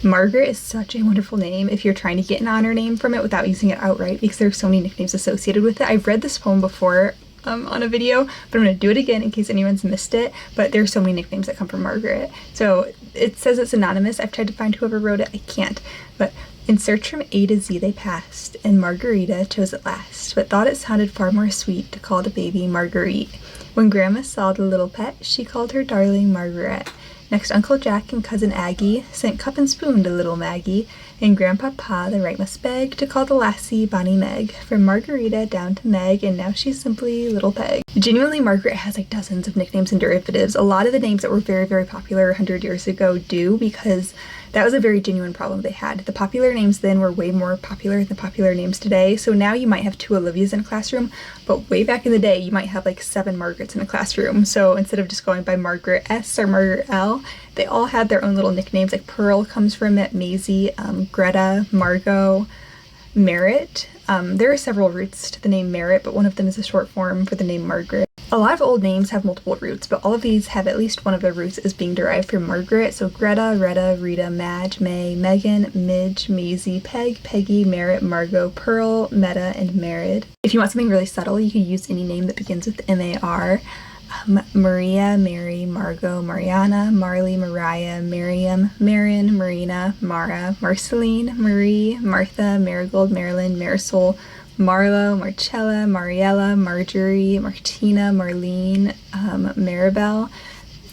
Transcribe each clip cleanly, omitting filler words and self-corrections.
Margaret is such a wonderful name if you're trying to get an honor name from it without using it outright, because there's so many nicknames associated with it. I've read this poem before on a video, but I'm going to do it again in case anyone's missed it. But there's so many nicknames that come from Margaret. So it says it's anonymous. I've tried to find whoever wrote it. I can't. But in search from A to Z they passed, and Margarita chose it last, but thought it sounded far more sweet to call the baby Marguerite. When Grandma saw the little pet, she called her darling Margaret. Next, Uncle Jack and Cousin Aggie sent cup and spoon to little Maggie, and Grandpapa the right must beg to call the lassie Bonnie Meg, from Margarita down to Meg, and now she's simply Little Peg. Genuinely, Margaret has like dozens of nicknames and derivatives. A lot of the names that were very, very popular 100 years ago do, because that was a very genuine problem they had. The popular names then were way more popular than the popular names today, so now you might have 2 Olivias in a classroom, but way back in the day you might have like 7 Margarets in a classroom. So instead of just going by Margaret S or Margaret L, they all had their own little nicknames. Like Pearl comes from it, Maisie, Greta, Margot, Merritt. There are several roots to the name Merritt, but one of them is a short form for the name Margaret. A lot of old names have multiple roots, but all of these have at least one of their roots as being derived from Margaret. So Greta, Retta, Rita, Madge, May, Megan, Midge, Maisie, Peg, Peggy, Merritt, Margot, Pearl, Meta, and Merritt. If you want something really subtle, you could use any name that begins with M-A-R. Maria, Mary, Margot, Mariana, Marley, Mariah, Miriam, Marin, Marina, Mara, Marceline, Marie, Martha, Marigold, Marilyn, Marisol, Marlo, Marcella, Mariella, Marjorie, Martina, Marlene, Maribel.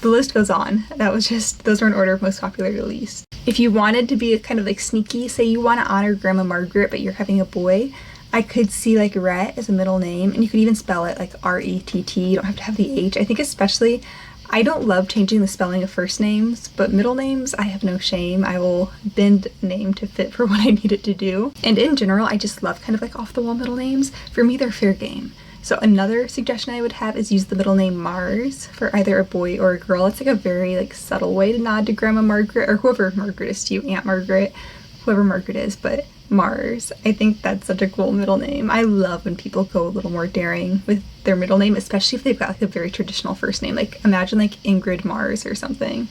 The list goes on. Those were in order of most popular to least. If you wanted to be kind of like sneaky, say you want to honor Grandma Margaret, but you're having a boy, I could see like Rhett as a middle name, and you could even spell it like R-E-T-T. You don't have to have the H. I think especially, I don't love changing the spelling of first names, but middle names, I have no shame. I will bend a name to fit for what I need it to do. And in general, I just love kind of like off-the-wall middle names. For me, they're fair game. So another suggestion I would have is use the middle name Mars for either a boy or a girl. It's like a very like subtle way to nod to Grandma Margaret, or whoever Margaret is to you, Aunt Margaret, whoever Margaret is, but Mars. I think that's such a cool middle name. I love when people go a little more daring with their middle name, especially if they've got like a very traditional first name. Like imagine like Ingrid Mars or something.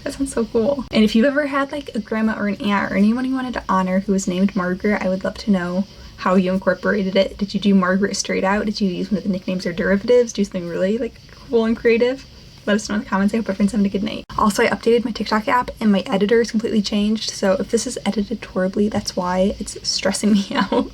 That sounds so cool. And if you've ever had like a grandma or an aunt or anyone you wanted to honor who was named Margaret, I would love to know how you incorporated it. Did you do Margaret straight out? Did you use one of the nicknames or derivatives? Do something really like cool and creative? Let us know in the comments. I hope everyone's having a good night. Also, I updated my TikTok app and my editor is completely changed. So if this is edited horribly, that's why. It's stressing me out.